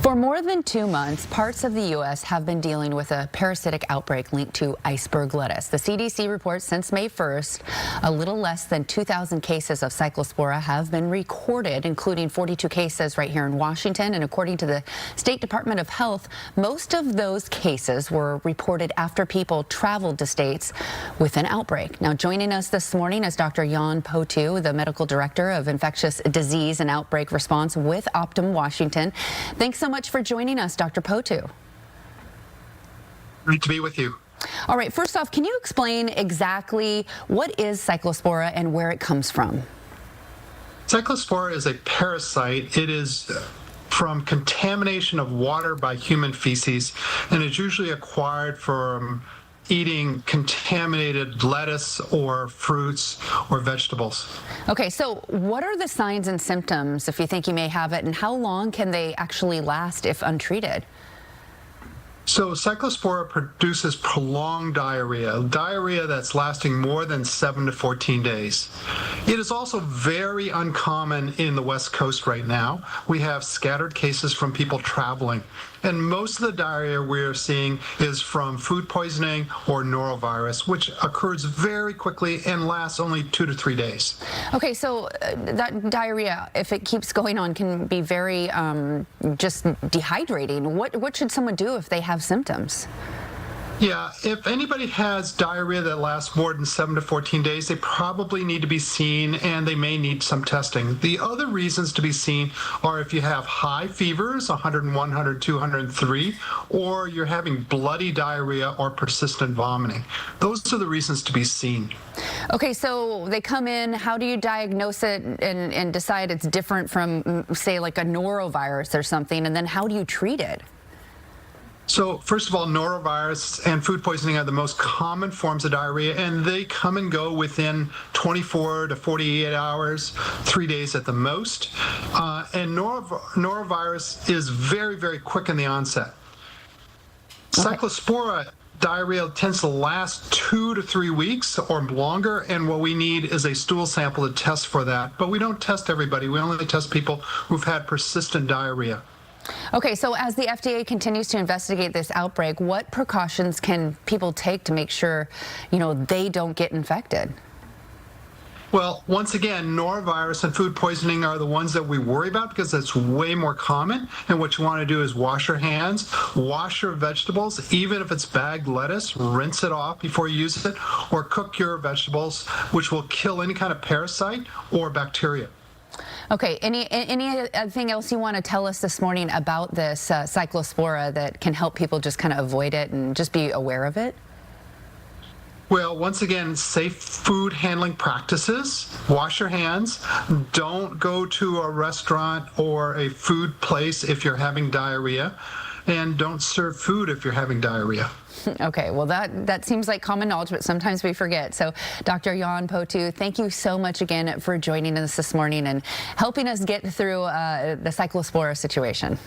For more than 2 months, parts of the U.S. have been dealing with a parasitic outbreak linked to iceberg lettuce. The CDC reports since May 1st, a little less than 2,000 cases of Cyclospora have been recorded, including 42 cases right here in Washington. And according to the State Department of Health, most of those cases were reported after people traveled to states with an outbreak. Now, joining us this morning is Dr. Yuan-Po, the medical director of infectious disease and outbreak response with Optum Washington. Thanks so much for joining us, Dr. Potu. Great to be with you. All right, first off, can you explain exactly what is Cyclospora and where it comes from? Cyclospora is a parasite. It is from contamination of water by human feces, and is usually acquired from eating contaminated lettuce or fruits or vegetables. Okay, so what are the signs and symptoms if you think you may have it, and how long can they actually last if untreated? So Cyclospora produces prolonged diarrhea that's lasting more than 7 to 14 days. It is also very uncommon in the West Coast right now. We have scattered cases from people traveling. And most of the diarrhea we're seeing is from food poisoning or norovirus, which occurs very quickly and lasts only 2 to 3 days. Okay, so that diarrhea, if it keeps going on, can be very just dehydrating. What should someone do if they have symptoms? Yeah, if anybody has diarrhea that lasts more than 7 to 14 days, they probably need to be seen and they may need some testing. The other reasons to be seen are if you have high fevers, 101, 102, 103, or you're having bloody diarrhea or persistent vomiting. Those are the reasons to be seen. Okay, so they come in, how do you diagnose it and decide it's different from, say, like a norovirus or something, and then how do you treat it? So first of all, norovirus and food poisoning are the most common forms of diarrhea, and they come and go within 24 to 48 hours, 3 days at the most. And norovirus is very, very quick in the onset. Okay. Cyclospora diarrhea tends to last 2 to 3 weeks or longer, and what we need is a stool sample to test for that. But we don't test everybody. We only test people who've had persistent diarrhea. Okay, so as the FDA continues to investigate this outbreak, what precautions can people take to make sure, they don't get infected? Well, once again, norovirus and food poisoning are the ones that we worry about because it's way more common. And what you want to do is wash your hands, wash your vegetables, even if it's bagged lettuce, rinse it off before you use it, or cook your vegetables, which will kill any kind of parasite or bacteria. Okay, anything else you want to tell us this morning about this Cyclospora that can help people just kind of avoid it and just be aware of it? Well, once again, safe food handling practices. Wash your hands. Don't go to a restaurant or a food place if you're having diarrhea. And don't serve food if you're having diarrhea. Okay, well, that seems like common knowledge, but sometimes we forget. So, Dr. Yuan-Po, thank you so much again for joining us this morning and helping us get through the Cyclospora situation.